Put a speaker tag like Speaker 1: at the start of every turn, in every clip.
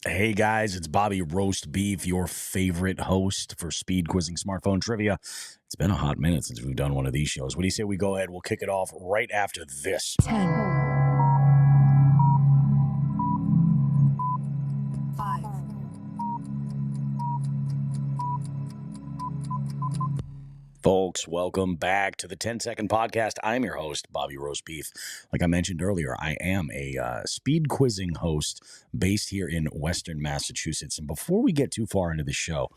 Speaker 1: Hey guys, it's Bobby Roast Beef, your favorite host for speed quizzing smartphone trivia. It's been a hot minute since we've done one of these shows. What do you say we go ahead? We'll kick it off right after this.
Speaker 2: 10, 5,
Speaker 1: Folks, welcome back to the 10-second podcast. I'm your host, Bobby Roast Beef. Like I mentioned earlier, I am a speed quizzing host based here in Western Massachusetts. And before we get too far into the show,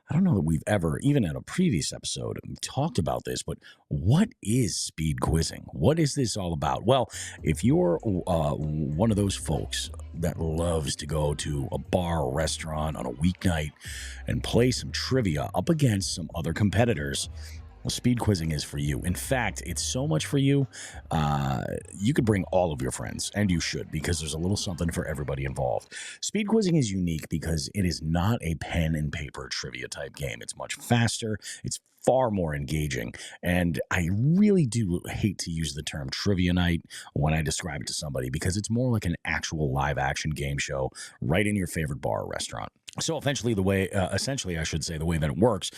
Speaker 1: I don't know that we've ever, even in a previous episode, talked about this, but what is speed quizzing? What is this all about? Well, if you're one of those folks that loves to go to a bar or restaurant on a weeknight and play some trivia up against some other competitors, well, speed quizzing is for you. In fact, it's so much for you, you could bring all of your friends, and you should, because there's a little something for everybody involved. Speed quizzing is unique because it is not a pen and paper trivia type game. It's much faster. It's far more engaging. And I really do hate to use the term trivia night when I describe it to somebody, because it's more like an actual live action game show right in your favorite bar or restaurant. So essentially, the way that it works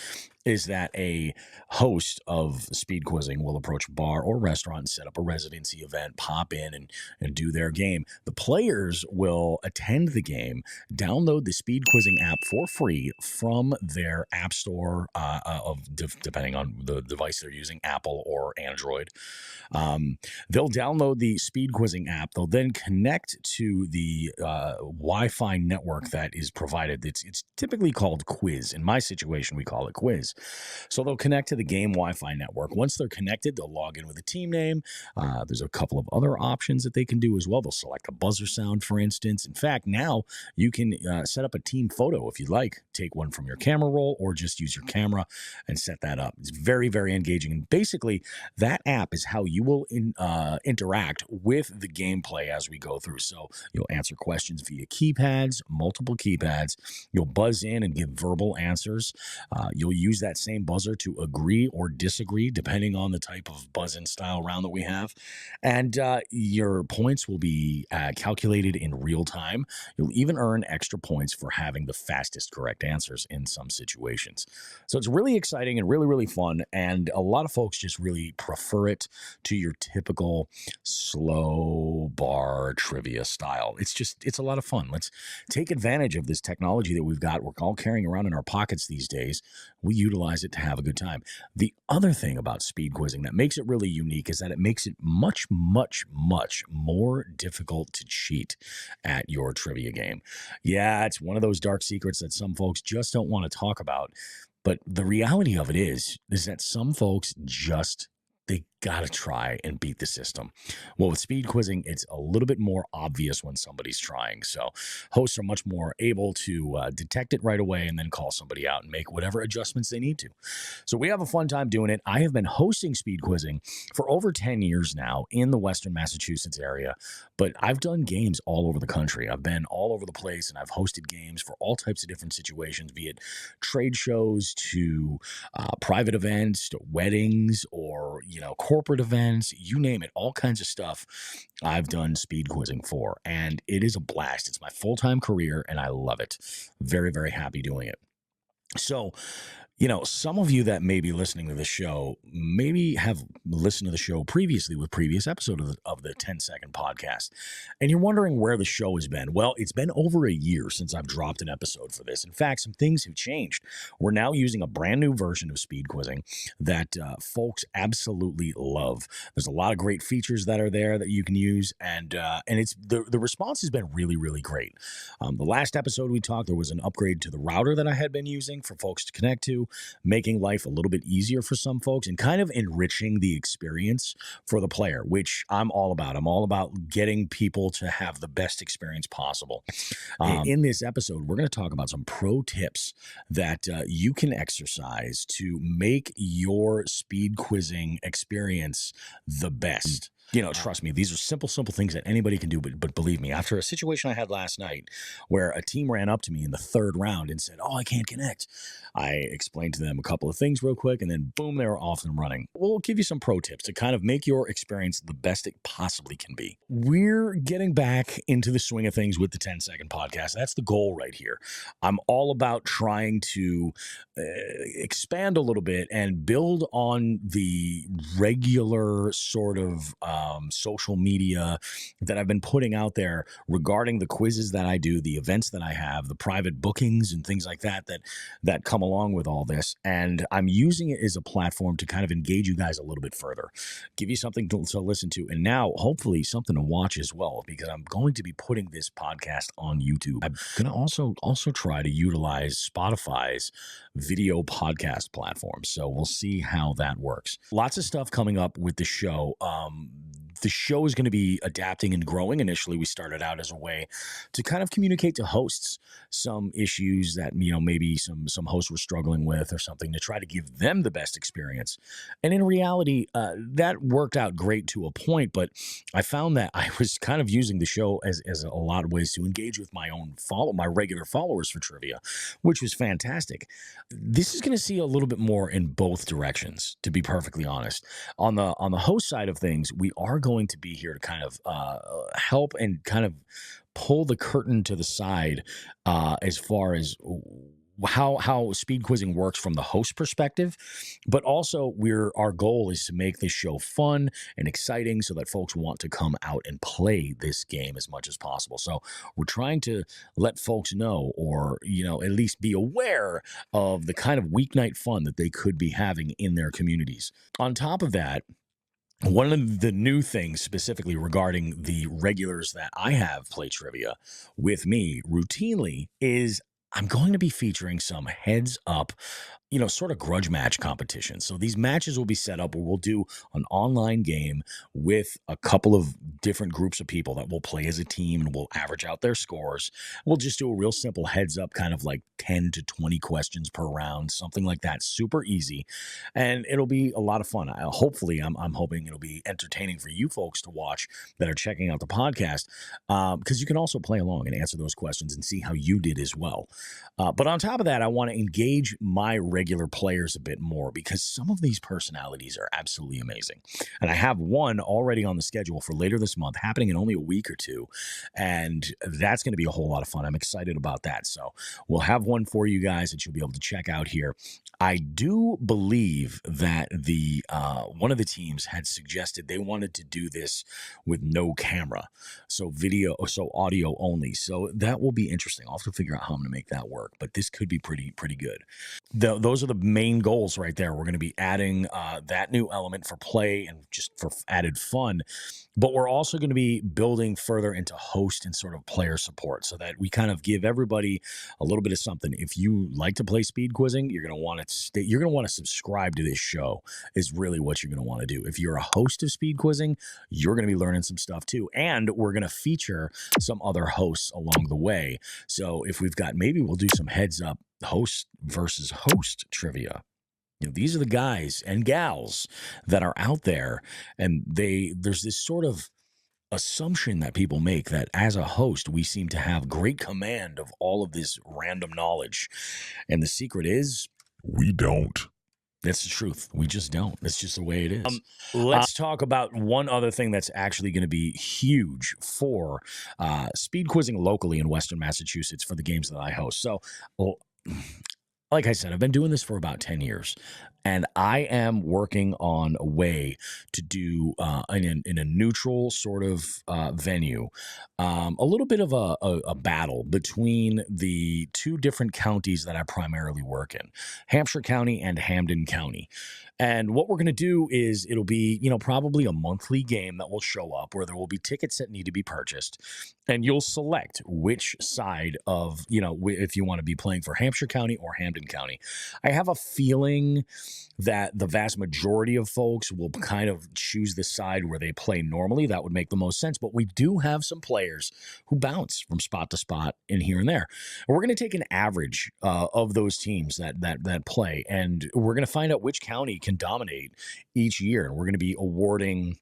Speaker 1: is that a host of speed quizzing will approach a bar or restaurant and set up a residency event, pop in and do their game. The players will attend the game, download the speed quizzing app for free from their app store, depending on the device they're using, Apple or Android. They'll download the speed quizzing app. They'll then connect to the Wi-Fi network that is provided. It's typically called Quiz. In my situation, we call it Quiz. So they'll connect to the game Wi-Fi network. Once they're connected, they'll log in with a team name. There's a couple of other options that they can do as well. They'll select a buzzer sound, for instance. In fact, now you can set up a team photo if you'd like. Take one from your camera roll or just use your camera and set that up. It's very, very engaging. And basically, that app is how you will interact with the gameplay as we go through. So you'll answer questions via keypads, multiple keypads. You'll buzz in and give verbal answers. You'll use that same buzzer to agree or disagree, depending on the type of buzz-in style round that we have. And your points will be calculated in real time. You'll even earn extra points for having the fastest correct answers in some situations. So it's really exciting and really, really fun. And a lot of folks just really prefer it to your typical slow bar trivia style. It's a lot of fun. Let's take advantage of this technology that we've got. We're all carrying around in our pockets these days. We utilize it to have a good time. The other thing about speed quizzing that makes it really unique is that it makes it much, much, much more difficult to cheat at your trivia game. Yeah, it's one of those dark secrets that some folks just don't want to talk about. But the reality of it is that some folks they gotta try and beat the system. Well, with speed quizzing, it's a little bit more obvious when somebody's trying. So hosts are much more able to detect it right away and then call somebody out and make whatever adjustments they need to. So we have a fun time doing it. I have been hosting speed quizzing for over 10 years now in the Western Massachusetts area, but I've done games all over the country. I've been all over the place, and I've hosted games for all types of different situations, be it trade shows to private events to weddings or, corporate events, you name it, all kinds of stuff I've done speed quizzing for. And it is a blast. It's my full-time career, and I love it. Very, very happy doing it. So, some of you that may be listening to the show maybe have listened to the show previously with previous episodes of the 10-second podcast, and you're wondering where the show has been. Well, it's been over a year since I've dropped an episode for this. In fact, some things have changed. We're now using a brand new version of speed quizzing that folks absolutely love. There's a lot of great features that are there that you can use, and it's the response has been really, really great. The last episode we talked, there was an upgrade to the router that I had been using for folks to connect to, making life a little bit easier for some folks and kind of enriching the experience for the player, which I'm all about. I'm all about getting people to have the best experience possible. In this episode, we're going to talk about some pro tips that you can exercise to make your speed quizzing experience the best. Trust me, these are simple things that anybody can do. But believe me, after a situation I had last night where a team ran up to me in the third round and said, "Oh, I can't connect," I explained to them a couple of things real quick, and then boom, they were off and running. We'll give you some pro tips to kind of make your experience the best it possibly can be. We're getting back into the swing of things with the 10-second podcast. That's the goal right here. I'm all about trying to expand a little bit and build on the regular sort of social media that I've been putting out there regarding the quizzes that I do, the events that I have, the private bookings and things like that come along with all this. And I'm using it as a platform to kind of engage you guys a little bit further, give you something to listen to, and now hopefully something to watch as well, because I'm going to be putting this podcast on YouTube. I'm going to also try to utilize Spotify's video podcast platform. So we'll see how that works. Lots of stuff coming up with the show. The show is going to be adapting and growing. Initially, we started out as a way to kind of communicate to hosts some issues that, maybe some hosts were struggling with or something, to try to give them the best experience. And in reality, that worked out great to a point, but I found that I was kind of using the show as a lot of ways to engage with my regular followers for trivia, which was fantastic. This is going to see a little bit more in both directions, to be perfectly honest. On the host side of things, we are going to be here to kind of help and kind of pull the curtain to the side as far as how speed quizzing works from the host perspective, but also our goal is to make this show fun and exciting so that folks want to come out and play this game as much as possible. So we're trying to let folks know, or at least be aware of the kind of weeknight fun that they could be having in their communities. On top of that, one of the new things specifically regarding the regulars that I have play trivia with me routinely is I'm going to be featuring some heads up, sort of grudge match competitions. So these matches will be set up where we'll do an online game with a couple of different groups of people that will play as a team, and we'll average out their scores. We'll just do a real simple heads up, kind of like 10 to 20 questions per round, something like that. Super easy. And it'll be a lot of fun. Hopefully, I'm hoping it'll be entertaining for you folks to watch that are checking out the podcast, because you can also play along and answer those questions and see how you did as well. But on top of that, I want to engage my regular players a bit more, because some of these personalities are absolutely amazing. And I have one already on the schedule for later this month, happening in only a week or two. And that's going to be a whole lot of fun. I'm excited about that. So we'll have one for you guys that you'll be able to check out here. I do believe that the one of the teams had suggested they wanted to do this with no camera, so audio only. So that will be interesting. I'll have to figure out how I'm going to make that work, but this could be pretty good. Those are the main goals right there. We're going to be adding that new element for play and just for added fun. But we're also going to be building further into host and sort of player support, so that we kind of give everybody a little bit of something. If you like to play speed quizzing, you're going to want to subscribe to this show, is really what you're going to want to do. If you're a host of speed quizzing, you're going to be learning some stuff too. And we're going to feature some other hosts along the way. So if maybe we'll do some heads up host versus host trivia. These are the guys and gals that are out there, and there's this sort of assumption that people make that as a host, we seem to have great command of all of this random knowledge. And the secret is we don't. That's the truth. We just don't. That's just the way it is. Let's talk about one other thing that's actually going to be huge for speed quizzing locally in Western Massachusetts for the games that I host. So, like I said, I've been doing this for about 10 years, and I am working on a way to do in a neutral sort of venue, a little bit of a battle between the two different counties that I primarily work in, Hampshire County and Hampden County. And what we're going to do is it'll be, probably a monthly game that will show up where there will be tickets that need to be purchased. And you'll select which side of, if you want to be playing for Hampshire County or Hampden County. I have a feeling that the vast majority of folks will kind of choose the side where they play normally. That would make the most sense. But we do have some players who bounce from spot to spot in here and there. And we're going to take an average of those teams that play, and we're going to find out which county can dominate each year. And we're going to be awarding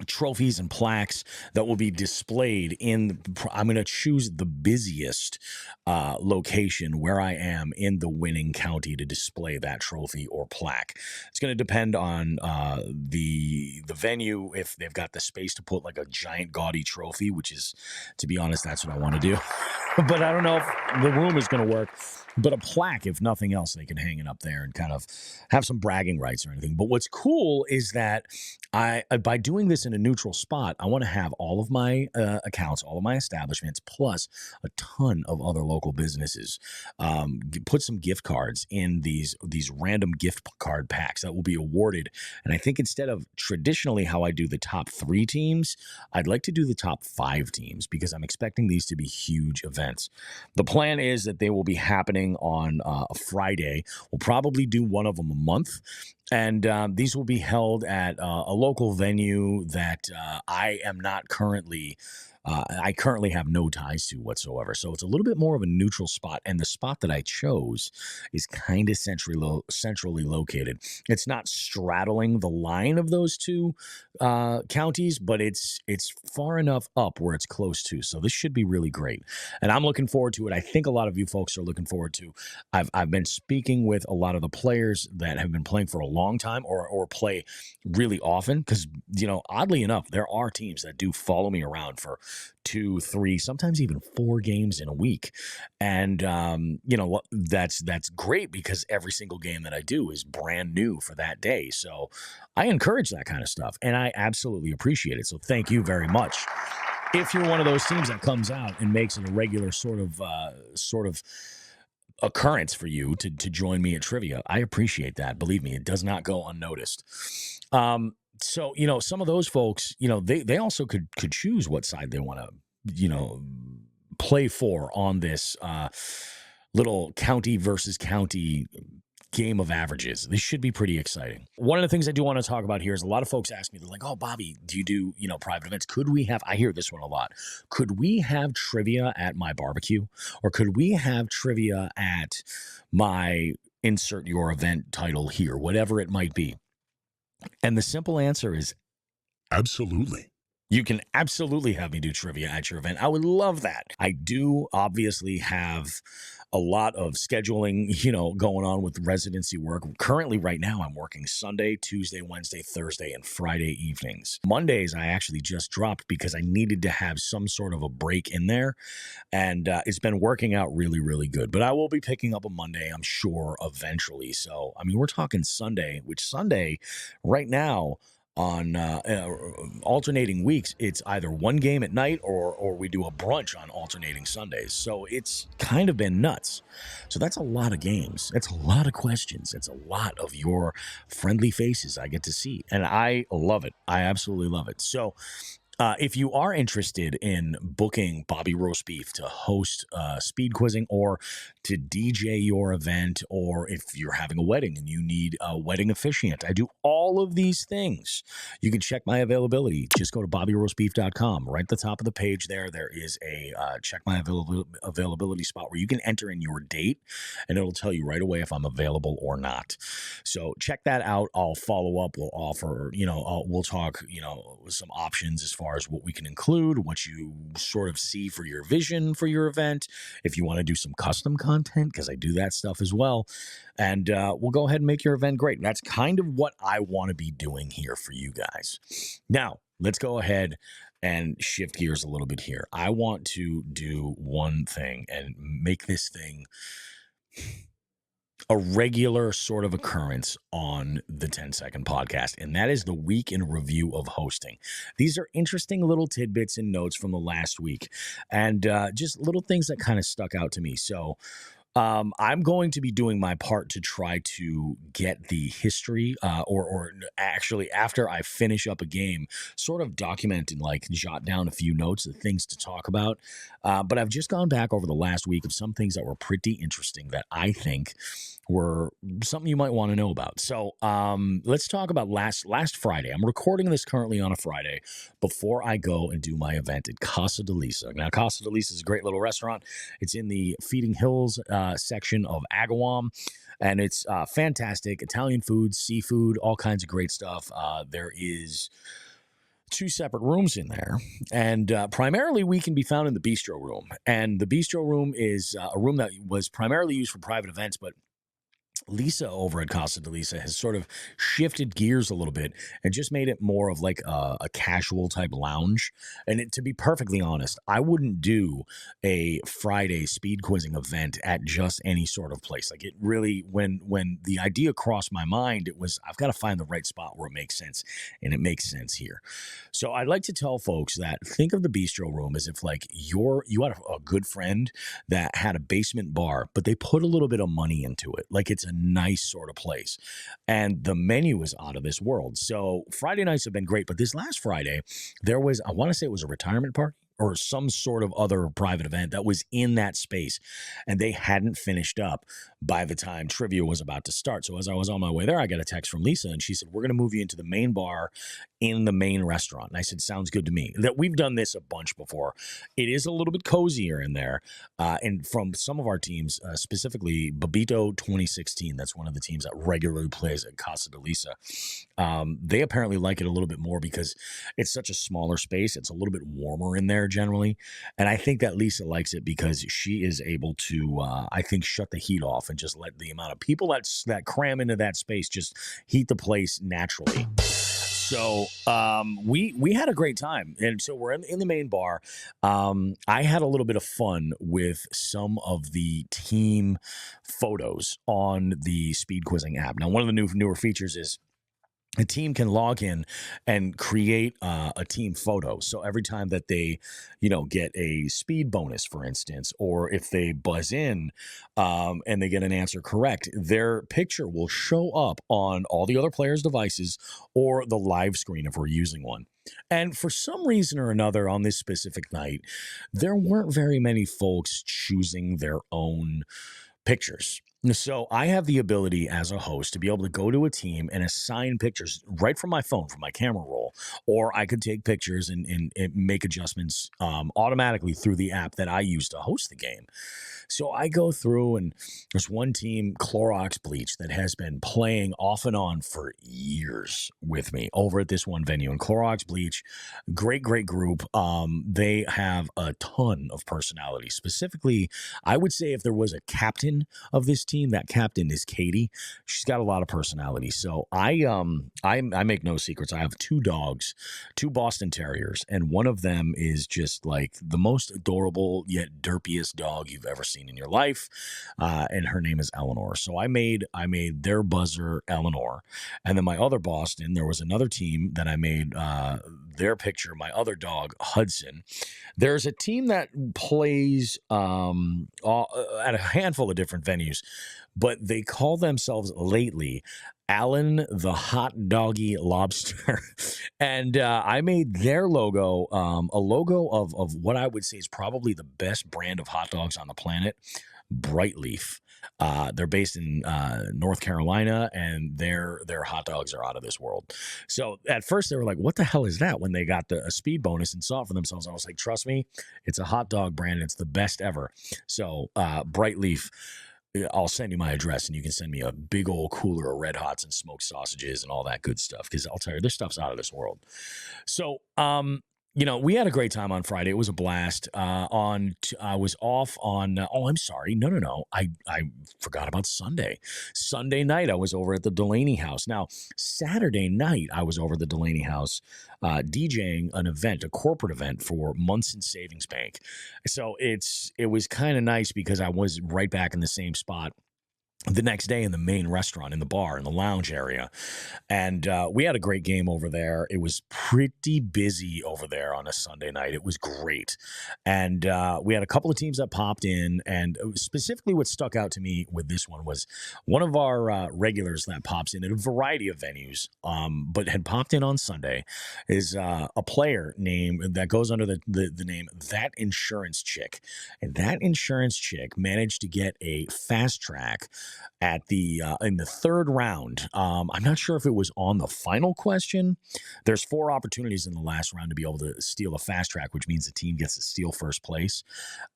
Speaker 1: trophies and plaques that will be displayed in. I'm going to choose the busiest location where I am in the winning county to display that trophy or plaque. It's going to depend on the venue, if they've got the space to put like a giant gaudy trophy, which is, to be honest, that's what I want to do. But I don't know if the room is going to work. But a plaque, if nothing else, they can hang it up there and kind of have some bragging rights or anything. But what's cool is that by doing this in a neutral spot, I want to have all of my accounts, all of my establishments, plus a ton of other local businesses, put some gift cards in these random gift card packs that will be awarded. And I think instead of traditionally how I do the top 3 teams, I'd like to do the top 5 teams because I'm expecting these to be huge events. The plan is that they will be happening on a Friday. We'll probably do one of them a month. And these will be held at a local venue that I am not currently. I currently have no ties to whatsoever. So it's a little bit more of a neutral spot. And the spot that I chose is kind of centrally located. It's not straddling the line of those two counties, but it's far enough up where it's close to. So this should be really great. And I'm looking forward to it. I think a lot of you folks are looking forward to. I've been speaking with a lot of the players that have been playing for a long time or play really often because, oddly enough, there are teams that do follow me around for 2, 3, sometimes even 4 games in a week. And, that's great because every single game that I do is brand new for that day. So I encourage that kind of stuff and I absolutely appreciate it. So thank you very much. If you're one of those teams that comes out and makes it a regular sort of occurrence for you to join me at trivia, I appreciate that. Believe me, it does not go unnoticed. So, some of those folks, they also could choose what side they want to, play for on this little county versus county game of averages. This should be pretty exciting. One of the things I do want to talk about here is a lot of folks ask me, they're like, oh, Bobby, do you do, private events? Could we have, I hear this one a lot. Could we have trivia at my barbecue? Or could we have trivia at my insert your event title here, whatever it might be? And the simple answer is absolutely. You can absolutely have me do trivia at your event. I would love that. I do obviously have a lot of scheduling, going on with residency work. Currently, right now, I'm working Sunday, Tuesday, Wednesday, Thursday, and Friday evenings. Mondays, I actually just dropped because I needed to have some sort of a break in there. And it's been working out really, really good. But I will be picking up a Monday, I'm sure, eventually. So, we're talking Sunday, which Sunday right now, on alternating weeks, it's either one game at night or we do a brunch on alternating Sundays. So it's kind of been nuts. So that's a lot of games. That's a lot of questions. It's a lot of your friendly faces I get to see. And I love it. I absolutely love it. So if you are interested in booking Bobby Roast Beef to host speed quizzing or to DJ your event, or if you're having a wedding and you need a wedding officiant, I do all of these things. You can check my availability. Just go to bobbyroastbeef.com. Right at the top of the page there is a check my availability spot where you can enter in your date, and it'll tell you right away if I'm available or not. So check that out. I'll follow up. We'll offer, we'll talk, some options as far as what we can include, what you sort of see for your vision for your event. If you want to do some custom content, because I do that stuff as well. And we'll go ahead and make your event great. That's kind of what I want to be doing here for you guys. Now, let's go ahead and shift gears a little bit here. I want to do one thing and make this thing a regular sort of occurrence on the 10-second podcast, and that is the week in review of hosting. These are interesting little tidbits and notes from the last week, and just little things that kind of stuck out to me. So I'm going to be doing my part to try to get the history, or actually after I finish up a game, sort of document and jot down a few notes of things to talk about. But I've just gone back over the last week of some things that were pretty interesting that I think were something you might want to know about. So let's talk about last Friday. I'm recording this currently on a Friday before I go and do my event at Casa de Lisa. Now, Casa de Lisa is a great little restaurant. It's in the Feeding Hills section of Agawam, and it's fantastic. Italian food, seafood, all kinds of great stuff. There is two separate rooms in there, and primarily we can be found in the bistro room. And the bistro room is a room that was primarily used for private events, but Lisa over at Casa de Lisa has sort of shifted gears a little bit and just made it more of like a casual type lounge. And to be perfectly honest, I wouldn't do a Friday speed quizzing event at just any sort of place. Like it really, when the idea crossed my mind, it was I've got to find the right spot where it makes sense, and it makes sense here. So I'd like to tell folks that think of the bistro room as if like you had a good friend that had a basement bar, but they put a little bit of money into it. Like it's a nice sort of place. And the menu is out of this world. So Friday nights have been great. But this last Friday, there was, I want to say it was a retirement party or some sort of other private event that was in that space. And they hadn't finished up by the time trivia was about to start. So as I was on my way there, I got a text from Lisa and she said, we're going to move you into the main bar in the main restaurant. And I said, sounds good to me. That we've done this a bunch before. It is a little bit cozier in there. And from some of our teams, specifically Babito 2016, that's one of the teams that regularly plays at Casa de Lisa. They apparently like it a little bit more because it's such a smaller space. It's a little bit warmer in there generally. And I think that Lisa likes it because she is able to, I think, shut the heat off and just let the amount of people that cram into that space just heat the place naturally. So we had a great time. And so we're in the main bar. I had a little bit of fun with some of the team photos on the speed quizzing app. Now, one of the newer features is a team can log in and create a team photo. So every time that they, get a speed bonus, for instance, or if they buzz in and they get an answer correct, their picture will show up on all the other players' devices or the live screen if we're using one. And for some reason or another on this specific night, there weren't very many folks choosing their own pictures. So I have the ability as a host to be able to go to a team and assign pictures right from my phone, from my camera roll, or I could take pictures and make adjustments automatically through the app that I use to host the game. So I go through and there's one team, Clorox Bleach, that has been playing off and on for years with me over at this one venue. And Clorox Bleach, great group. They have a ton of personality. Specifically, I would say if there was a captain of this team, that captain is Katie. She's got a lot of personality. So I make no secrets. I have two dogs, two Boston Terriers, and one of them is just like the most adorable yet derpiest dog you've ever seen in your life. And her name is Eleanor. So I made their buzzer Eleanor. And then my other Boston, there was another team that I made their picture, my other dog, Hudson. There's a team that plays at a handful of different venues, but they call themselves lately Alan the Hot Doggy Lobster. And I made their logo, a logo of what I would say is probably the best brand of hot dogs on the planet, Bright Leaf. They're based in North Carolina, and their hot dogs are out of this world. So at first they were like, what the hell is that? When they got a speed bonus and saw it for themselves, I was like, trust me, it's a hot dog brand. It's the best ever. So Bright Leaf, I'll send you my address and you can send me a big old cooler of Red Hots and smoked sausages and all that good stuff. Because I'll tell you, this stuff's out of this world. So, we had a great time on Friday. It was a blast. I was off on. I'm sorry. No. I forgot about Sunday. Sunday night, I was over at the Delaney House. Now, Saturday night, I was over at the Delaney House DJing an event, a corporate event for Munson Savings Bank. So it was kind of nice because I was right back in the same spot the next day in the main restaurant, in the bar, in the lounge area. And we had a great game over there. It was pretty busy over there on a Sunday night. It was great. And we had a couple of teams that popped in. And specifically what stuck out to me with this one was one of our regulars that pops in at a variety of venues, but had popped in on Sunday, is a player that goes under the name That Insurance Chick. And That Insurance Chick managed to get a fast track at in the third round. I'm not sure if it was on the final question. There's 4 opportunities in the last round to be able to steal a fast track, which means the team gets to steal first place.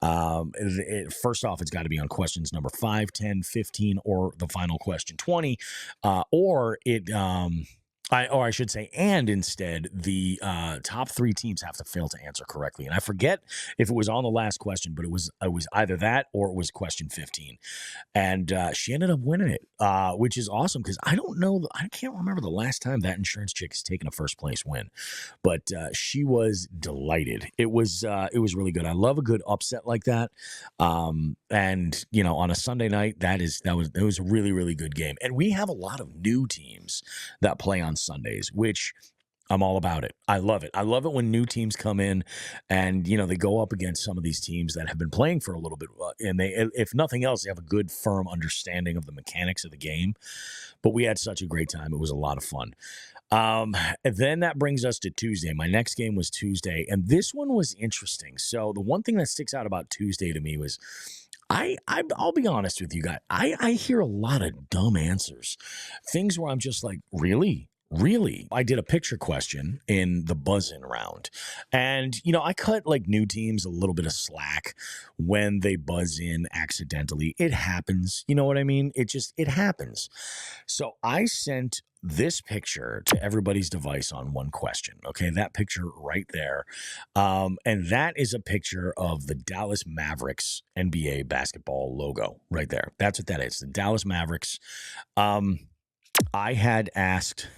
Speaker 1: First off, it's got to be on questions number 5, 10, 15, or the final question 20, or it I should say, and instead, the top 3 teams have to fail to answer correctly. And I forget if it was on the last question, but it was either that or it was question 15. And she ended up winning it, which is awesome because I don't know, I can't remember the last time that insurance chick has taken a first place win, but she was delighted. It was really good. I love a good upset like that, and on a Sunday night, that was a really really good game. And we have a lot of new teams that play on Sundays, which I'm all about it. I love it. I love it when new teams come in and, they go up against some of these teams that have been playing for a little bit. And they, if nothing else, they have a good, firm understanding of the mechanics of the game. But we had such a great time. It was a lot of fun. And then that brings us to Tuesday. My next game was Tuesday. And this one was interesting. So the one thing that sticks out about Tuesday to me was I'll be honest with you guys. I hear a lot of dumb answers, things where I'm just like, really? Really? I did a picture question in the buzz-in round. And, I cut like new teams a little bit of slack when they buzz in accidentally. It happens. You know what I mean? It happens. So I sent this picture to everybody's device on one question. Okay, that picture right there. And that is a picture of the Dallas Mavericks NBA basketball logo right there. That's what that is. The Dallas Mavericks. I had asked,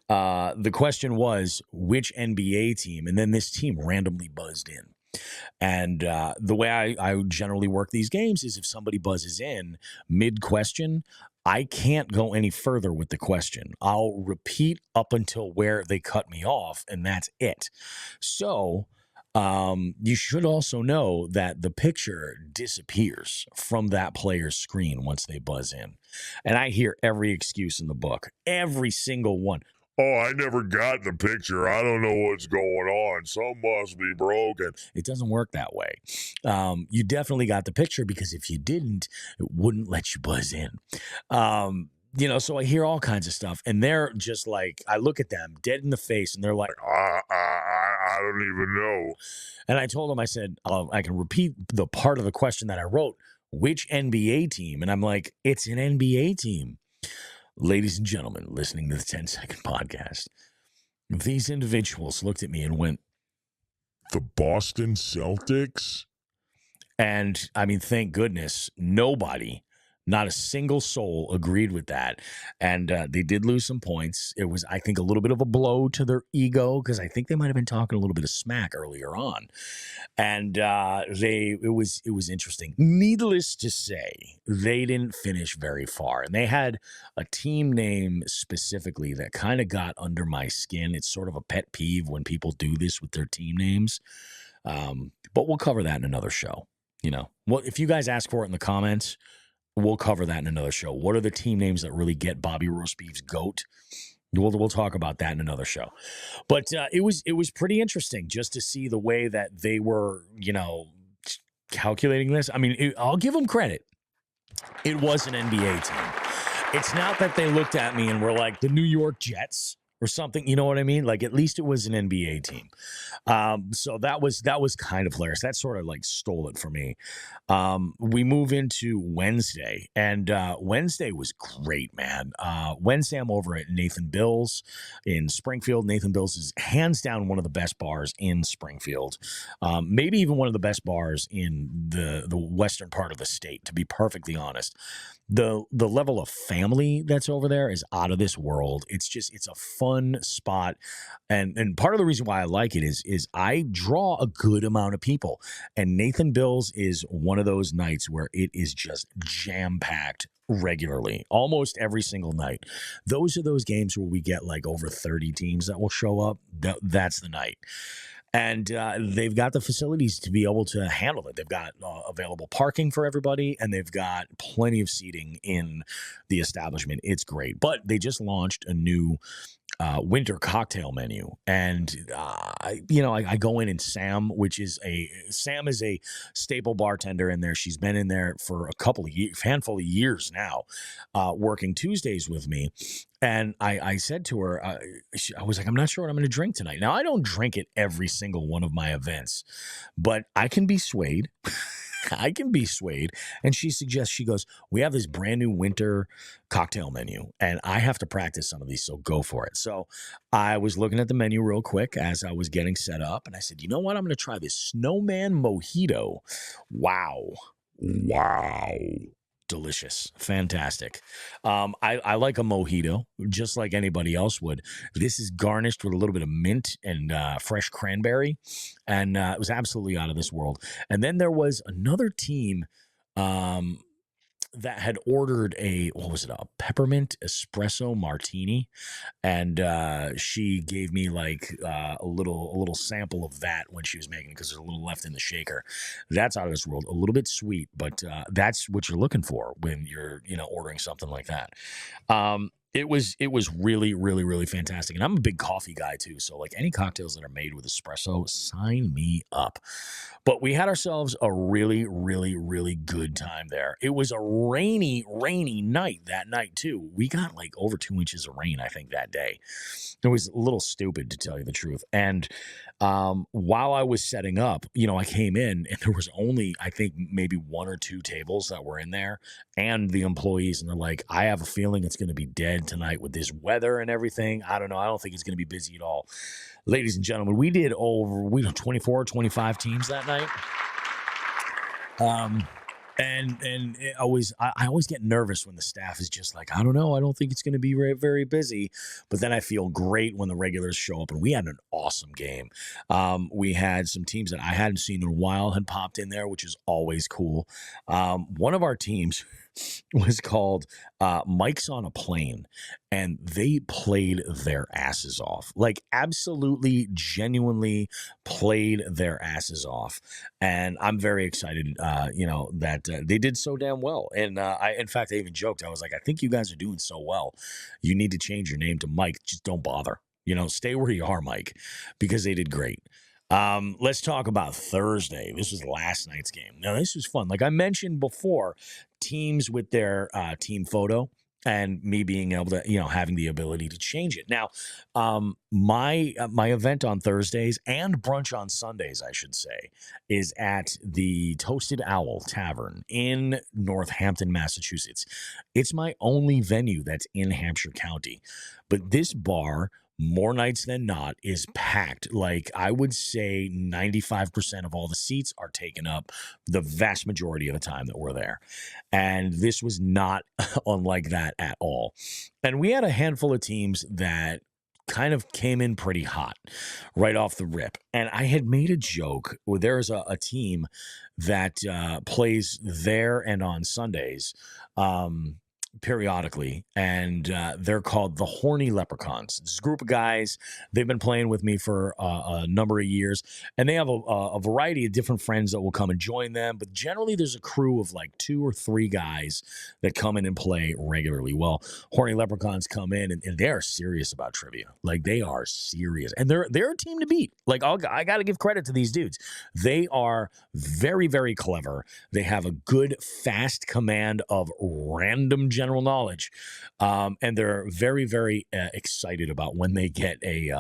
Speaker 1: the question was which NBA team, and then this team randomly buzzed in. And the way I generally work these games is if somebody buzzes in mid-question, I can't go any further with the question. I'll repeat up until where they cut me off, and that's it. So you should also know that the picture disappears from that player's screen once they buzz in. And I hear every excuse in the book, every single one. Oh, I never got the picture. I don't know what's going on. Some must be broken. It doesn't work that way. You definitely got the picture because if you didn't, it wouldn't let you buzz in. So I hear all kinds of stuff, and they're just like, I look at them dead in the face, and they're like, I don't even know. And I told them, I said, I can repeat the part of the question that I wrote, which NBA team? And I'm like, it's an NBA team. Ladies and gentlemen, listening to the 10-second podcast, these individuals looked at me and went, the Boston Celtics? And I mean, thank goodness, nobody, not a single soul agreed with that. And they did lose some points. It was, I think, a little bit of a blow to their ego because I think they might have been talking a little bit of smack earlier on. And it was interesting. Needless to say, they didn't finish very far. And they had a team name specifically that kind of got under my skin. It's sort of a pet peeve when people do this with their team names. But we'll cover that in another show. Well, if you guys ask for it in the comments, we'll cover that in another show. What are the team names that really get Bobby Roast Beef's goat? We'll talk about that in another show. But it was pretty interesting just to see the way that they were, calculating this. I mean, I'll give them credit. It was an NBA team. It's not that they looked at me and were like the New York Jets or something. You know what I mean? Like, at least it was an NBA team. So that was kind of hilarious. That sort of like stole it for me. We move into Wednesday, and Wednesday was great, man. Wednesday, I'm over at Nathan Bill's in Springfield. Nathan Bill's is hands down one of the best bars in Springfield. Maybe even one of the best bars in the western part of the state, to be perfectly honest. The level of family that's over there is out of this world. It's a fun spot. And part of the reason why I like it is I draw a good amount of people. And Nathan Bill's is one of those nights where it is just jam-packed regularly, almost every single night. Those are those games where we get like over 30 teams that will show up. That's the night. And they've got the facilities to be able to handle it. They've got available parking for everybody, and they've got plenty of seating in the establishment. It's great. But they just launched a new winter cocktail menu. And, I go in, and Sam is a staple bartender in there. She's been in there for a handful of years now, working Tuesdays with me. And I said to her, I was like, I'm not sure what I'm going to drink tonight. Now, I don't drink at every single one of my events, but I can be swayed. I can be swayed. And she suggests, she goes, we have this brand new winter cocktail menu, and I have to practice some of these, so go for it. So I was looking at the menu real quick as I was getting set up, and I said, you know what? I'm going to try this snowman mojito. Wow. Wow. Delicious. Fantastic. I like a mojito just like anybody else would. This is garnished with a little bit of mint and fresh cranberry, and it was absolutely out of this world. And then there was another team um, that had ordered what was it, a peppermint espresso martini, and she gave me like a little sample of that when she was making it, because there's a little left in the shaker. That's out of this world. A little bit sweet, but that's what you're looking for when you're ordering something like that. It was really, really, really fantastic. And I'm a big coffee guy too. So like any cocktails that are made with espresso, sign me up. But we had ourselves a really, really, really good time there. It was a rainy, rainy night that night too. We got like over 2 inches of rain, I think, that day. It was a little stupid, to tell you the truth. And while I was setting up, I came in and there was only, I think, maybe 1 or 2 tables that were in there, and the employees. And they're like, I have a feeling it's going to be dead tonight with this weather and everything. I don't know. I don't think it's going to be busy at all. Ladies and gentlemen, we did 24, 25 teams that night. And I always get nervous when the staff is just like, I don't know, I don't think it's going to be very, very busy. But then I feel great when the regulars show up, and we had an awesome game. We had some teams that I hadn't seen in a while had popped in there, which is always cool. One of our teams was called Mike's on a Plane, and they played their asses off, like absolutely genuinely played their asses off. And I'm very excited, that they did so damn well. And in fact, I even joked, I was like, I think you guys are doing so well, you need to change your name to Mike. Just don't bother, stay where you are, Mike, because they did great. Let's talk about Thursday. This was last night's game. Now, this was fun. Like I mentioned before, teams with their team photo, and me being able to, having the ability to change it. Now, my event on Thursdays and brunch on Sundays, I should say, is at the Toasted Owl Tavern in Northampton, Massachusetts. It's my only venue that's in Hampshire County, but this bar, more nights than not, is packed. Like I would say 95% of all the seats are taken up the vast majority of the time that we're there. And this was not unlike that at all. And we had a handful of teams that kind of came in pretty hot right off the rip. And I had made a joke. There's a team that plays there and on Sundays periodically, and they're called the Horny Leprechauns. It's a group of guys. They've been playing with me for a number of years, and they have a variety of different friends that will come and join them, but generally there's a crew of like 2 or 3 guys that come in and play regularly. Well, Horny Leprechauns come in, and they are serious about trivia. Like they are serious, and they're a team to beat. Like I got to give credit to these dudes. They are very, very clever. They have a good, fast command of random general knowledge, and they're very, very excited about when they get a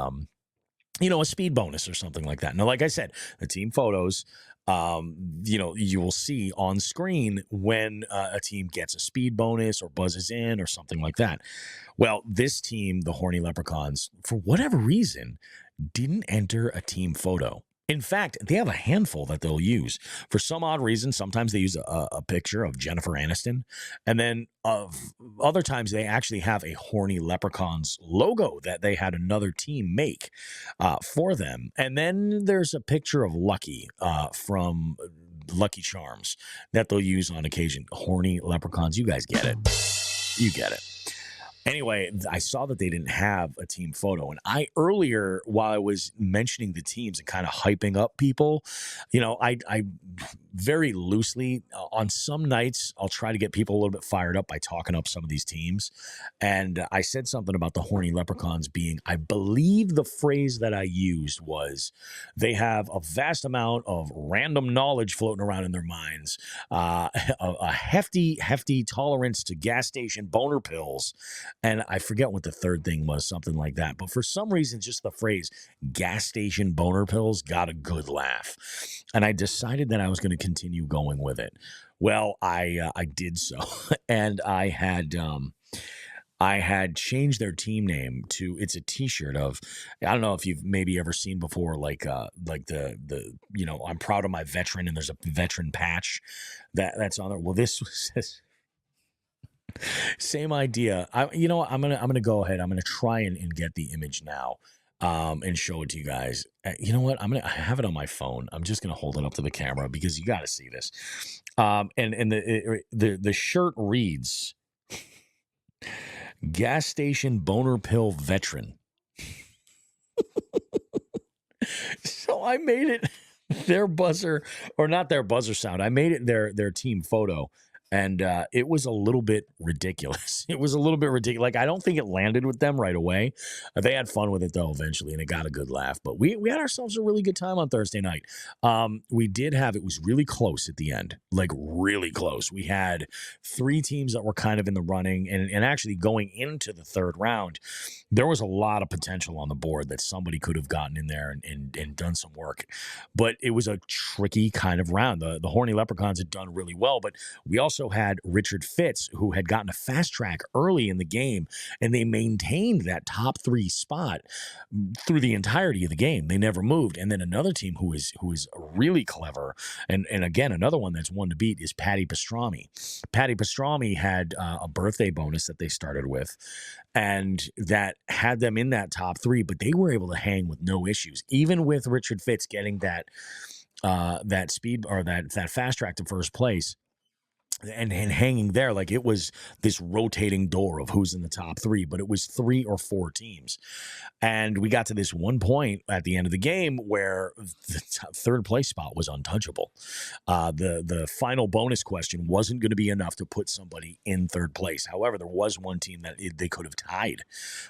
Speaker 1: speed bonus or something like that. Now, like I said, the team photos, you will see on screen when a team gets a speed bonus or buzzes in or something like that. Well, this team, the Horny Leprechauns, for whatever reason, didn't enter a team photo. In fact, they have a handful that they'll use. For some odd reason, sometimes they use a picture of Jennifer Aniston. And then other times they actually have a Horny Leprechauns logo that they had another team make for them. And then there's a picture of Lucky from Lucky Charms that they'll use on occasion. Horny Leprechauns, you guys get it. You get it. Anyway, I saw that they didn't have a team photo. And earlier, while I was mentioning the teams and kind of hyping up people, I very loosely, on some nights, I'll try to get people a little bit fired up by talking up some of these teams. And I said something about the Horny Leprechauns being, I believe the phrase that I used was, they have a vast amount of random knowledge floating around in their minds, a hefty tolerance to gas station boner pills, And I forget what the third thing was, something like that. But for some reason, just the phrase gas station boner pills got a good laugh. And I decided that I was going to continue going with it. Well, I did so. And I had changed their team name to, it's a t-shirt of, I don't know if you've maybe ever seen before, like the I'm proud of my veteran, and there's a veteran patch that's on there. Well, this was same idea. I'm gonna go ahead. I'm gonna try and get the image now, and show it to you guys. You know what? I have it on my phone. I'm just gonna hold it up to the camera because you got to see this. And the shirt reads, "Gas station boner pill veteran." So I made it their buzzer, or not their buzzer sound. I made it their team photo. And it was a little bit ridiculous. It was a little bit ridiculous. Like, I don't think it landed with them right away. They had fun with it, though, eventually, and it got a good laugh. But we had ourselves a really good time on Thursday night. We did have, it was really close at the end, like really close. We had 3 teams that were kind of in the running, and actually going into the third round, there was a lot of potential on the board that somebody could have gotten in there and done some work. But it was a tricky kind of round. The Horny Leprechauns had done really well, but we also had Richard Fitz, who had gotten a fast track early in the game, and they maintained that top 3 spot through the entirety of the game. They never moved. And then another team who is really clever, and again, another one that's one to beat, is Patty Pastrami. Patty Pastrami had a birthday bonus that they started with, and that had them in that top 3, but they were able to hang with no issues, even with Richard Fitz getting that speed, or that fast track to first place. And hanging there, like it was this rotating door of who's in the top 3, but it was 3 or 4 teams. And we got to this one point at the end of the game where the third place spot was untouchable. The final bonus question wasn't going to be enough to put somebody in third place. However, there was one team that they could have tied,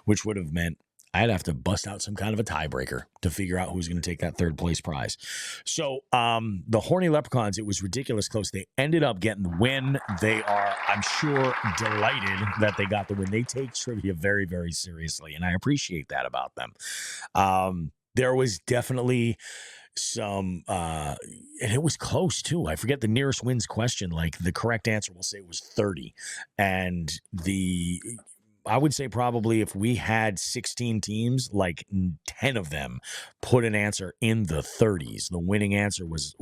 Speaker 1: which would have meant I'd have to bust out some kind of a tiebreaker to figure out who's going to take that third place prize. So the Horny Leprechauns, it was ridiculous close. They ended up getting the win. They are, I'm sure, delighted that they got the win. They take trivia very, very seriously, and I appreciate that about them. There was definitely some, and it was close too. I forget the nearest wins question. Like, the correct answer, we'll say it was 30. And I would say probably if we had 16 teams, like 10 of them put an answer in the 30s. The winning answer was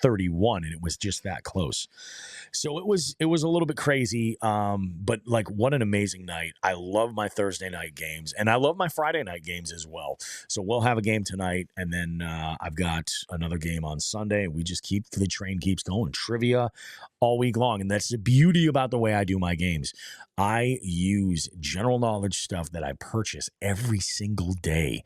Speaker 1: 31, and it was just that close. So it was a little bit crazy, but like, what an amazing night. I love my Thursday night games, and I love my Friday night games as well. So we'll have a game tonight, and then I've got another game on Sunday. We just the train keeps going. Trivia all week long, and that's the beauty about the way I do my games. I use general knowledge stuff that I purchase every single day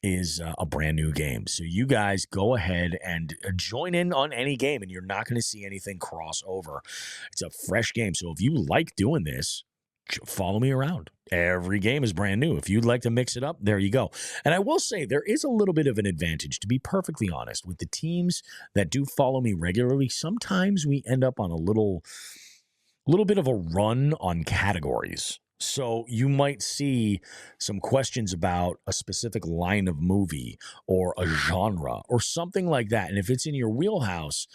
Speaker 1: is a brand new game. So you guys go ahead and join in on any game, and you're not going to see anything cross over. It's a fresh game. So if you like doing this, follow me around. Every game is brand new. If you'd like to mix it up, there you go. And I will say there is a little bit of an advantage, to be perfectly honest, with the teams that do follow me regularly. Sometimes we end up on a little bit of a run on categories. So you might see some questions about a specific line of movie or a genre or something like that. And if it's in your wheelhouse,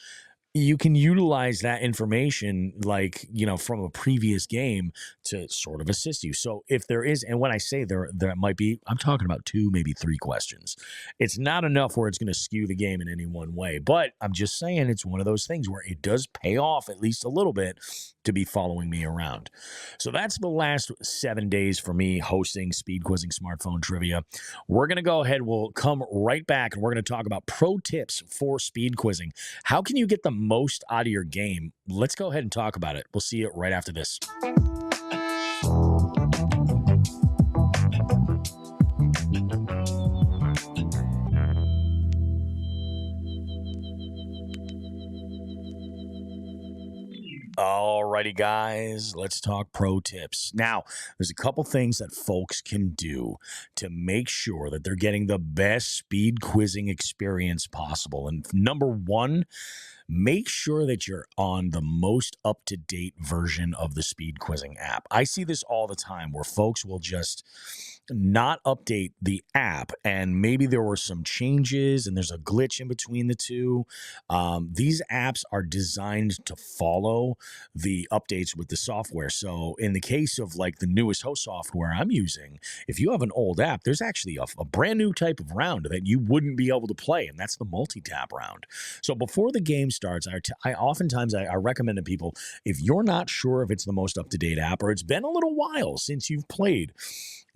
Speaker 1: you can utilize that information, like, from a previous game to sort of assist you. So if there is, and when I say there might be, I'm talking about 2, maybe 3 questions. It's not enough where it's going to skew the game in any one way, but I'm just saying it's one of those things where it does pay off at least a little bit to be following me around. So that's the last 7 days for me hosting Speed Quizzing Smartphone Trivia. We're going to go ahead. We'll come right back, and we're going to talk about pro tips for speed quizzing. How can you get the most out of your game? Let's go ahead and talk about it. We'll see you right after this. All Alrighty, guys, let's talk pro tips. Now, there's a couple things that folks can do to make sure that they're getting the best speed quizzing experience possible. And number one, make sure that you're on the most up-to-date version of the speed quizzing app. I see this all the time where folks will just not update the app, and maybe there were some changes and there's a glitch in between the two. These apps are designed to follow the updates with the software. So in the case of like the newest host software I'm using, if you have an old app, there's actually a brand new type of round that you wouldn't be able to play, and that's the multi-tap round. So before the game starts, I oftentimes recommend to people, if you're not sure if it's the most up-to-date app or it's been a little while since you've played,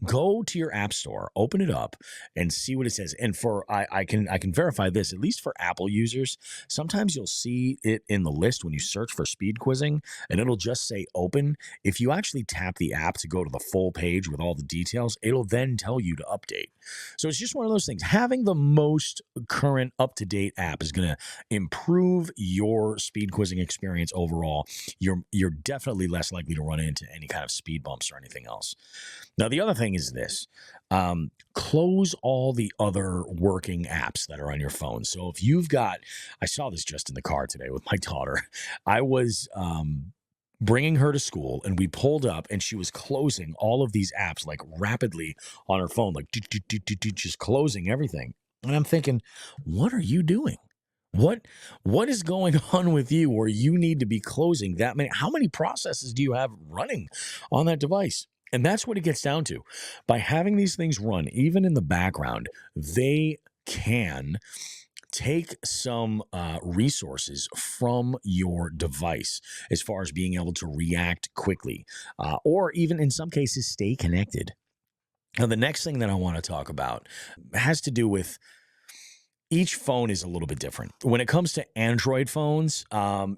Speaker 1: go to your app store, open it up, and see what it says. And I can verify this, at least for Apple users, sometimes you'll see it in the list when you search for speed quizzing, and it'll just say open. If you actually tap the app to go to the full page with all the details, it'll then tell you to update. So it's just one of those things. Having the most current up-to-date app is going to improve your speed quizzing experience overall. You're definitely less likely to run into any kind of speed bumps or anything else. Now, the other thing is this. Close all the other working apps that are on your phone. So if you've got, I saw this just in the car today with my daughter. I was bringing her to school, and we pulled up, and she was closing all of these apps like rapidly on her phone, like just closing everything. And I'm thinking, what are you doing? What is going on with you where you need to be closing that many? How many processes do you have running on that device? And that's what it gets down to. By having these things run, even in the background, they can take some resources from your device as far as being able to react quickly, or even in some cases, stay connected. Now, the next thing that I want to talk about has to do with each phone is a little bit different. When it comes to Android phones,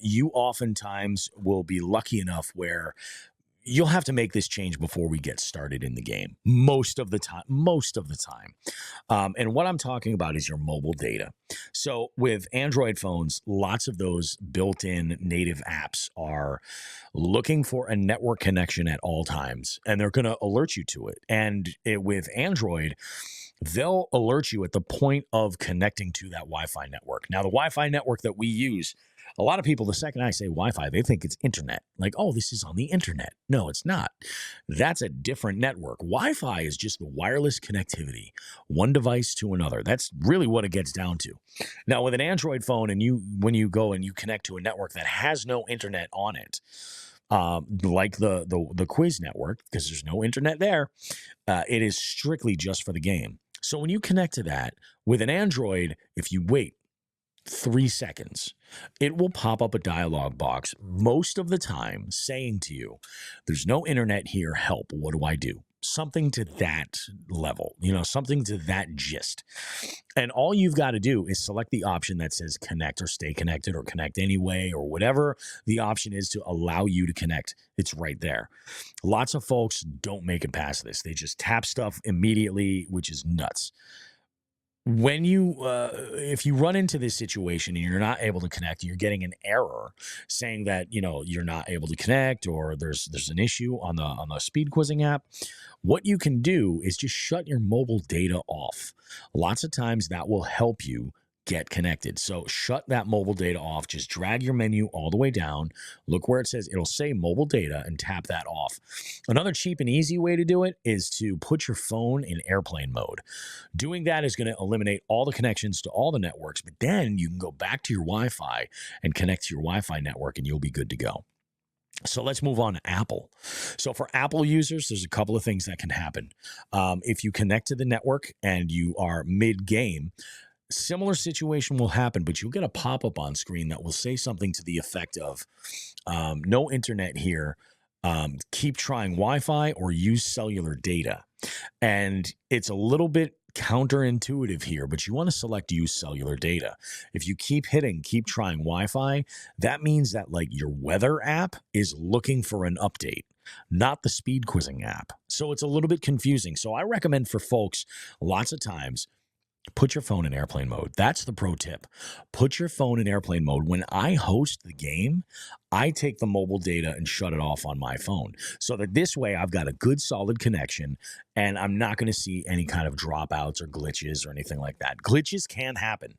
Speaker 1: you oftentimes will be lucky enough where you'll have to make this change before we get started in the game. Most of the time. And what I'm talking about is your mobile data. So with Android phones, lots of those built-in native apps are looking for a network connection at all times, and they're going to alert you to it. And with Android, they'll alert you at the point of connecting to that Wi-Fi network. Now, the Wi-Fi network that we use, a lot of people, the second I say Wi-Fi, they think it's internet. Like, oh, this is on the internet. No, it's not. That's a different network. Wi-Fi is just the wireless connectivity, one device to another. That's really what it gets down to. Now, with an Android phone, and when you go and you connect to a network that has no internet on it, like the quiz network, because there's no internet there, it is strictly just for the game. So when you connect to that with an Android, if you wait 3 seconds, it will pop up a dialog box most of the time saying to you, there's no internet here, help, what do I do? Something to that level, something to that gist. And all you've got to do is select the option that says connect or stay connected or connect anyway, or whatever the option is to allow you to connect. It's right there. Lots of folks don't make it past this. They just tap stuff immediately, which is nuts. When if you run into this situation and you're not able to connect, you're getting an error saying that you're not able to connect, or there's an issue on the speed quizzing app. What you can do is just shut your mobile data off. Lots of times that will help you get connected. So shut that mobile data off. Just drag your menu all the way down. Look where it says, it'll say mobile data, and tap that off. Another cheap and easy way to do it is to put your phone in airplane mode. Doing that is going to eliminate all the connections to all the networks, but then you can go back to your Wi-Fi and connect to your Wi-Fi network, and you'll be good to go. So let's move on to Apple. So for Apple users, there's a couple of things that can happen. If you connect to the network and you are mid-game, similar situation will happen, but you'll get a pop-up on screen that will say something to the effect of, no internet here, keep trying Wi-Fi or use cellular data. And it's a little bit counterintuitive here, but you want to select use cellular data. If you keep trying Wi-Fi, that means that like your weather app is looking for an update, not the speed quizzing app. So it's a little bit confusing. So I recommend for folks, lots of times, put your phone in airplane mode. That's the pro tip. Put your phone in airplane mode. When I host the game, I take the mobile data and shut it off on my phone so that this way I've got a good solid connection and I'm not going to see any kind of dropouts or glitches or anything like that. Glitches can happen.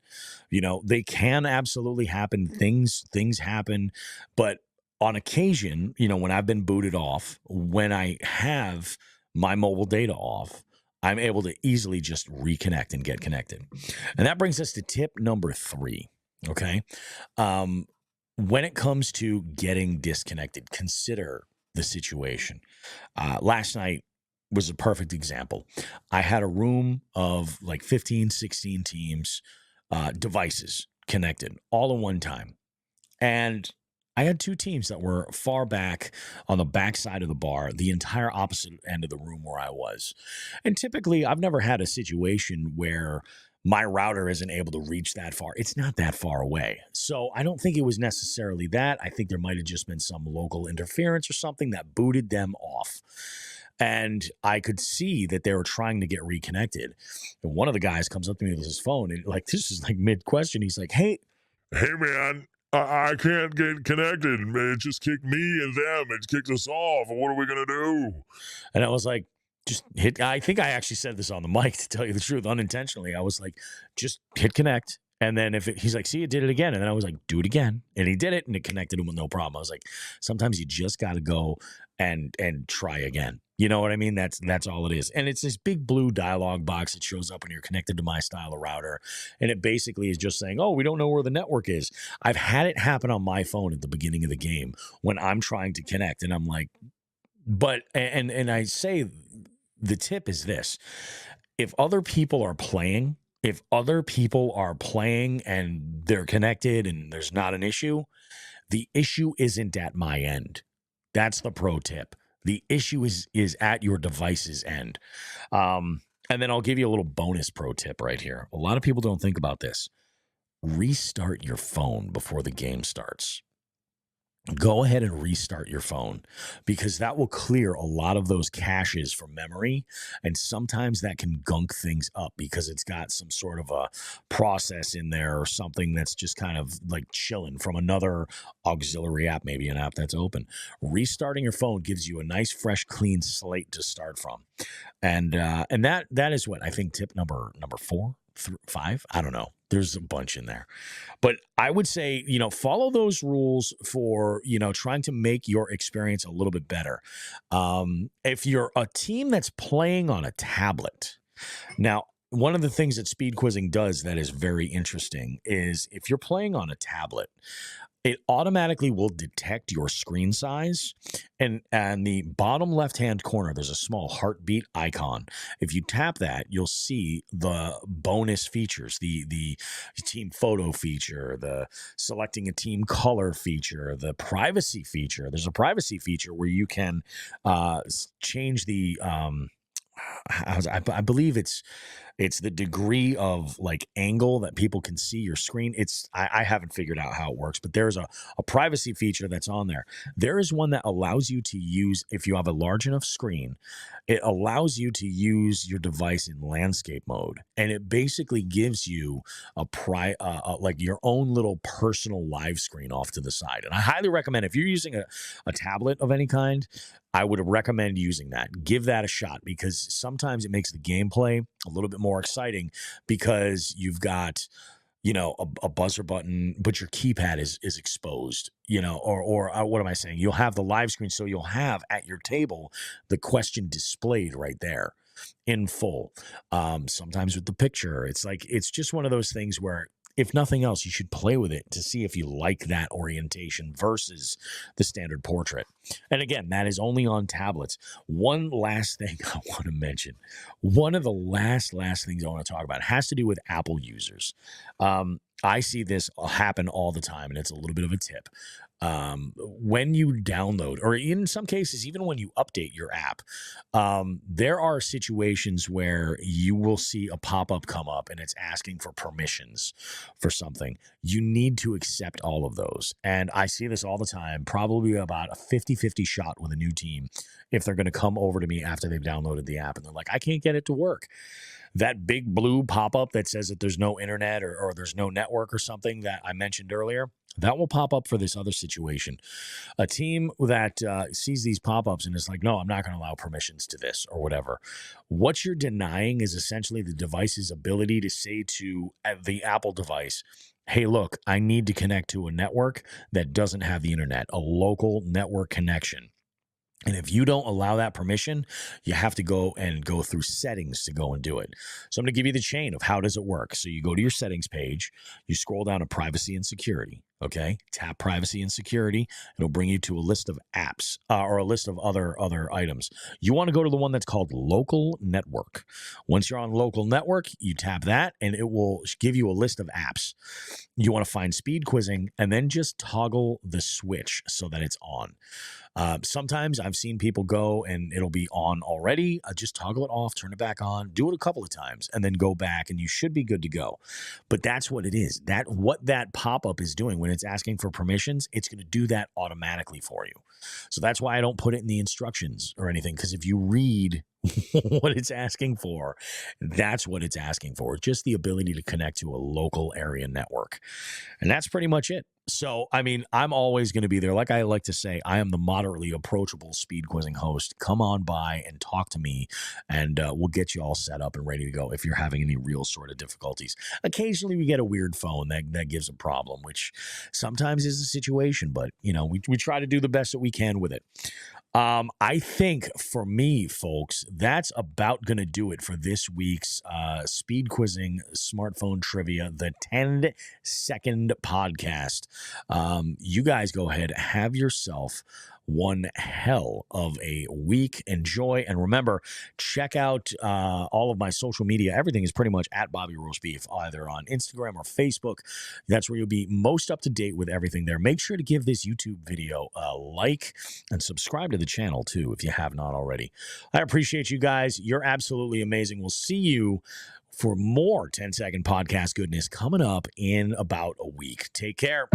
Speaker 1: They can absolutely happen. Things happen, but on occasion, when I've been booted off, when I have my mobile data off, I'm able to easily just reconnect and get connected. And that brings us to tip number 3. Okay. When it comes to getting disconnected, consider the situation. Last night was a perfect example. I had a room of like 15, 16 teams, devices connected all at one time. And I had 2 teams that were far back on the back side of the bar, the entire opposite end of the room where I was. And typically, I've never had a situation where my router isn't able to reach that far. It's not that far away. So I don't think it was necessarily that. I think there might have just been some local interference or something that booted them off. And I could see that they were trying to get reconnected. And one of the guys comes up to me with his phone and this is like mid-question. He's like, Hey man, I can't get connected. It just kicked me and them. It kicked us off. What are we going to do? And I was like, just hit. I think I actually said this on the mic, to tell you the truth, unintentionally. I was like, just hit connect. And then he's like, see, it did it again. And then I was like, do it again. And he did it and it connected him with no problem. I was like, sometimes you just got to go and try again. You know what I mean? That's all it is. And it's this big blue dialog box that shows up when you're connected to my style of router. And it basically is just saying, oh, we don't know where the network is. I've had it happen on my phone at the beginning of the game when I'm trying to connect. And I'm like, and I say the tip is this. If other people are playing and they're connected and there's not an issue, the issue isn't at my end. That's the pro tip. The issue is at your device's end. And then I'll give you a little bonus pro tip right here. A lot of people don't think about this. Restart your phone before the game starts. Go ahead and restart your phone because that will clear a lot of those caches from memory. And sometimes that can gunk things up because it's got some sort of a process in there or something that's just kind of like chilling from another auxiliary app, maybe an app that's open. Restarting your phone gives you a nice, fresh, clean slate to start from. And that is what I think tip number 4, 5. I don't know. There's a bunch in there. But I would say, follow those rules for, trying to make your experience a little bit better. If you're a team that's playing on a tablet, now, one of the things that speed quizzing does that is very interesting is if you're playing on a tablet, it automatically will detect your screen size. And the bottom left-hand corner, there's a small heartbeat icon. If you tap that, you'll see the bonus features, the team photo feature, the selecting a team color feature, the privacy feature. There's a privacy feature where you can change the I believe it's the degree of like angle that people can see your screen. I haven't figured out how it works, but there's a privacy feature that's on there. There is one that allows you to use, if you have a large enough screen, it allows you to use your device in landscape mode. And it basically gives you like your own little personal live screen off to the side. And I highly recommend, if you're using a tablet of any kind, I would recommend using that. Give that a shot because sometimes it makes the gameplay a little bit more exciting because you've got, a buzzer button, but your keypad is exposed, or what am I saying? You'll have the live screen. So you'll have at your table the question displayed right there in full. Sometimes with the picture, it's just one of those things where, if nothing else, you should play with it to see if you like that orientation versus the standard portrait. And again, that is only on tablets. One last thing I want to mention. One of the last things I want to talk about has to do with Apple users. I see this happen all the time, and it's a little bit of a tip. When you download, or in some cases, even when you update your app, there are situations where you will see a pop-up come up and it's asking for permissions for something. You need to accept all of those. And I see this all the time, probably about a 50-50 shot with a new team if they're going to come over to me after they've downloaded the app and they're like, I can't get it to work. that big blue pop-up that says that there's no internet or there's no network or something that I mentioned earlier, that will pop up for this other situation. A team that sees these pop-ups and is like, no, I'm not going to allow permissions to this or whatever. What you're denying is essentially the device's ability to say to the Apple device, hey, look, I need to connect to a network that doesn't have the internet, a local network connection. And if you don't allow that permission, you have to go through settings to go and do it. So I'm going to give you the chain of how does it work. So you go to your settings page, you scroll down to privacy and security. Okay, tap privacy and security. It'll bring you to a list of apps or a list of other items. You want to go to the one that's called local network. Once you're on local network, you tap that and it will give you a list of apps. You want to find speed quizzing and then just toggle the switch so that it's on. Sometimes I've seen people go and it'll be on already. Just toggle it off, turn it back on, do it a couple of times, and then go back, and you should be good to go. But that's what it is. What that pop-up is doing when it's asking for permissions, it's going to do that automatically for you. So that's why I don't put it in the instructions or anything, because if you read what it's asking for, that's what it's asking for. Just the ability to connect to a local area network. And that's pretty much it. So, I mean, I'm always going to be there. Like I like to say, I am the moderately approachable speed quizzing host. Come on by and talk to me, and we'll get you all set up and ready to go if you're having any real sort of difficulties. Occasionally, we get a weird phone that gives a problem, which sometimes is a situation, but, you know, we try to do the best that we can with it. I think for me, folks, that's about going to do it for this week's speed quizzing smartphone trivia, the 10-second podcast. You guys go ahead, have yourself one hell of a week. Enjoy. And remember, check out all of my social media. Everything is pretty much at Bobby Roast Beef, either on Instagram or Facebook. That's where you'll be most up to date with everything there. Make sure to give this YouTube video a like and subscribe to the channel too if you have not already. I appreciate you guys. You're absolutely amazing. We'll see you for more 10-second podcast goodness coming up in about a week. Take care.